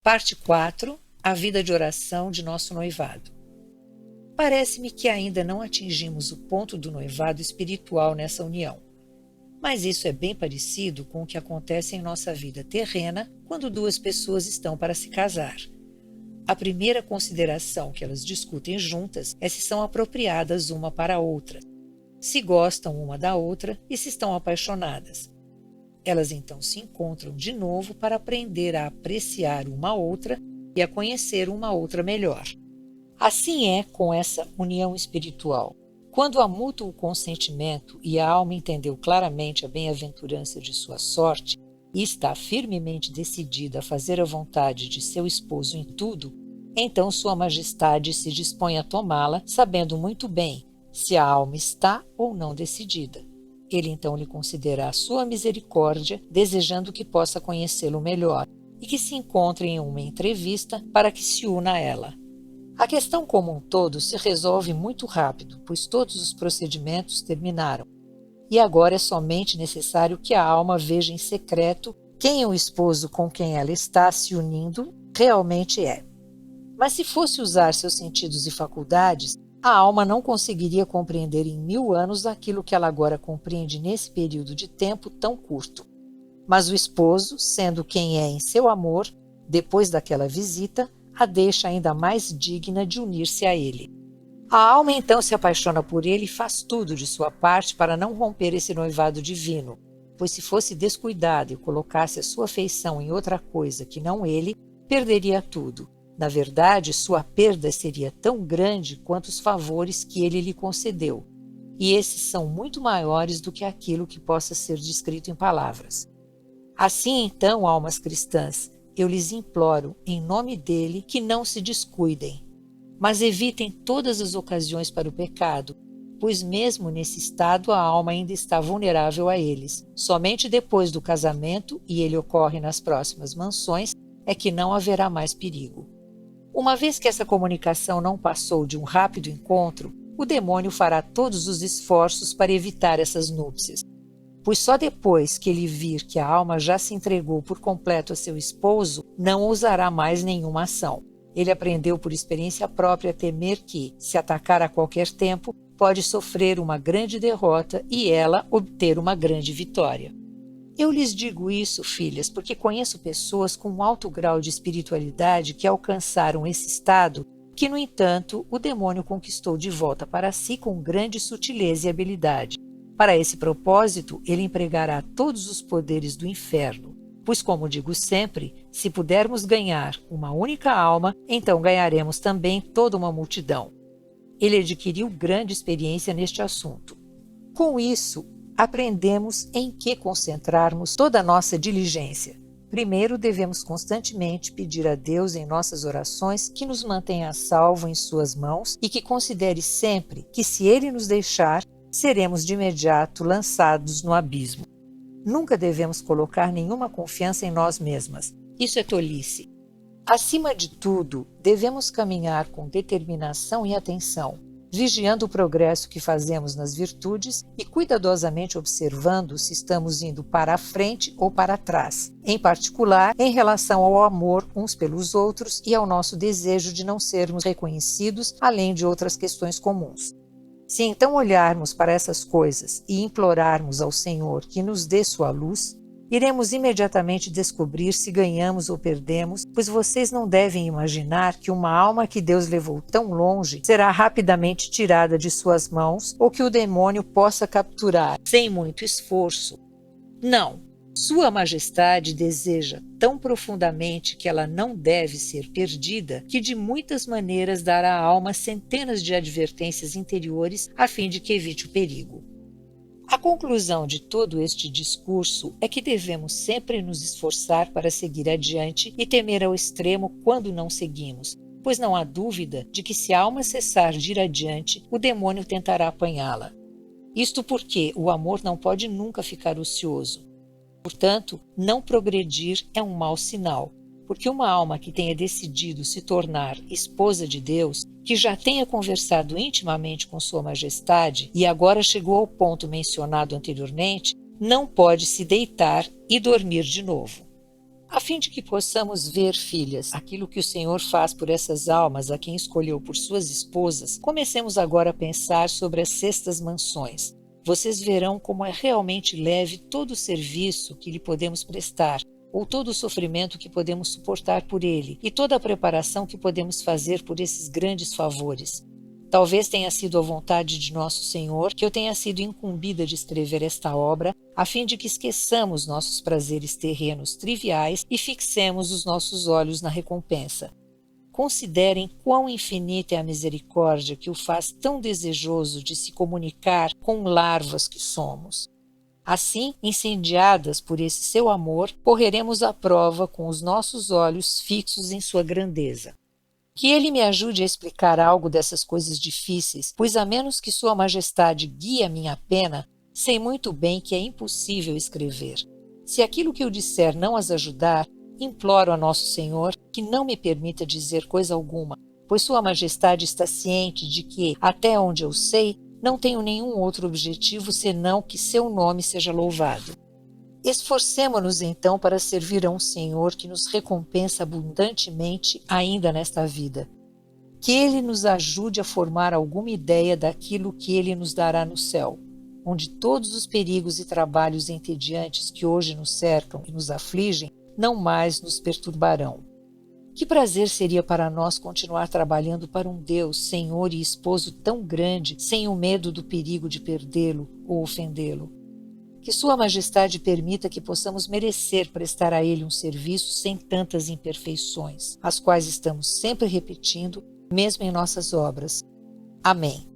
Parte 4. A vida de oração de nosso noivado. Parece-me que ainda não atingimos o ponto do noivado espiritual nessa união. Mas isso é bem parecido com o que acontece em nossa vida terrena quando duas pessoas estão para se casar. A primeira consideração que elas discutem juntas é se são apropriadas uma para a outra, se gostam uma da outra e se estão apaixonadas. Elas então se encontram de novo para aprender a apreciar uma outra e a conhecer uma outra melhor. Assim é com essa união espiritual. Quando há mútuo consentimento e a alma entendeu claramente a bem-aventurança de sua sorte e está firmemente decidida a fazer a vontade de seu esposo em tudo, então Sua Majestade se dispõe a tomá-la, sabendo muito bem se a alma está ou não decidida. Ele então lhe concederá a sua misericórdia, desejando que possa conhecê-lo melhor e que se encontre em uma entrevista para que se una a ela. A questão como um todo se resolve muito rápido, pois todos os procedimentos terminaram. E agora é somente necessário que a alma veja em secreto quem o esposo com quem ela está se unindo realmente é. Mas se fosse usar seus sentidos e faculdades, a alma não conseguiria compreender em 1000 anos aquilo que ela agora compreende nesse período de tempo tão curto. Mas o esposo, sendo quem é em seu amor, depois daquela visita, a deixa ainda mais digna de unir-se a ele. A alma então se apaixona por ele e faz tudo de sua parte para não romper esse noivado divino, pois se fosse descuidado e colocasse a sua afeição em outra coisa que não ele, perderia tudo. Na verdade, sua perda seria tão grande quanto os favores que ele lhe concedeu, e esses são muito maiores do que aquilo que possa ser descrito em palavras. Assim, então, almas cristãs, eu lhes imploro, em nome dele, que não se descuidem, mas evitem todas as ocasiões para o pecado, pois mesmo nesse estado a alma ainda está vulnerável a eles. Somente depois do casamento, e ele ocorre nas próximas mansões, é que não haverá mais perigo. Uma vez que essa comunicação não passou de um rápido encontro, o demônio fará todos os esforços para evitar essas núpcias, pois só depois que ele vir que a alma já se entregou por completo a seu esposo, não ousará mais nenhuma ação. Ele aprendeu por experiência própria a temer que, se atacar a qualquer tempo, pode sofrer uma grande derrota e ela obter uma grande vitória. Eu lhes digo isso, filhas, porque conheço pessoas com um alto grau de espiritualidade que alcançaram esse estado que, no entanto, o demônio conquistou de volta para si com grande sutileza e habilidade. Para esse propósito, ele empregará todos os poderes do inferno, pois, como digo sempre, se pudermos ganhar uma única alma, então ganharemos também toda uma multidão. Ele adquiriu grande experiência neste assunto. Com isso, aprendemos em que concentrarmos toda a nossa diligência. Primeiro, devemos constantemente pedir a Deus em nossas orações que nos mantenha a salvo em suas mãos e que considere sempre que, se Ele nos deixar, seremos de imediato lançados no abismo. Nunca devemos colocar nenhuma confiança em nós mesmas. Isso é tolice. Acima de tudo, devemos caminhar com determinação e atenção, vigiando o progresso que fazemos nas virtudes e cuidadosamente observando se estamos indo para a frente ou para trás, em particular em relação ao amor uns pelos outros e ao nosso desejo de não sermos reconhecidos, além de outras questões comuns. Se então olharmos para essas coisas e implorarmos ao Senhor que nos dê sua luz, iremos imediatamente descobrir se ganhamos ou perdemos, pois vocês não devem imaginar que uma alma que Deus levou tão longe será rapidamente tirada de suas mãos ou que o demônio possa capturar sem muito esforço. Não! Sua Majestade deseja tão profundamente que ela não deve ser perdida que de muitas maneiras dará à alma centenas de advertências interiores a fim de que evite o perigo. A conclusão de todo este discurso é que devemos sempre nos esforçar para seguir adiante e temer ao extremo quando não seguimos, pois não há dúvida de que se a alma cessar de ir adiante, o demônio tentará apanhá-la. Isto porque o amor não pode nunca ficar ocioso. Portanto, não progredir é um mau sinal, porque uma alma que tenha decidido se tornar esposa de Deus, que já tenha conversado intimamente com Sua Majestade e agora chegou ao ponto mencionado anteriormente, não pode se deitar e dormir de novo. A A fim de que possamos ver, filhas, aquilo que o Senhor faz por essas almas a quem escolheu por suas esposas, comecemos agora a pensar sobre as sextas mansões. Vocês verão como é realmente leve todo o serviço que lhe podemos prestar, ou todo o sofrimento que podemos suportar por ele, e toda a preparação que podemos fazer por esses grandes favores. Talvez tenha sido a vontade de nosso Senhor que eu tenha sido incumbida de escrever esta obra, a fim de que esqueçamos nossos prazeres terrenos triviais e fixemos os nossos olhos na recompensa. Considerem quão infinita é a misericórdia que o faz tão desejoso de se comunicar com larvas que somos. Assim, incendiadas por esse seu amor, correremos à prova com os nossos olhos fixos em sua grandeza. Que ele me ajude a explicar algo dessas coisas difíceis, pois a menos que Sua Majestade guie a minha pena, sei muito bem que é impossível escrever. Se aquilo que eu disser não as ajudar, imploro a Nosso Senhor que não me permita dizer coisa alguma, pois Sua Majestade está ciente de que, até onde eu sei, não tenho nenhum outro objetivo senão que seu nome seja louvado. Esforcemo-nos então para servir a um Senhor que nos recompensa abundantemente ainda nesta vida. Que Ele nos ajude a formar alguma ideia daquilo que Ele nos dará no céu, onde todos os perigos e trabalhos entediantes que hoje nos cercam e nos afligem não mais nos perturbarão. Que prazer seria para nós continuar trabalhando para um Deus, Senhor e Esposo tão grande, sem o medo do perigo de perdê-lo ou ofendê-lo. Que Sua Majestade permita que possamos merecer prestar a Ele um serviço sem tantas imperfeições, as quais estamos sempre repetindo, mesmo em nossas obras. Amém.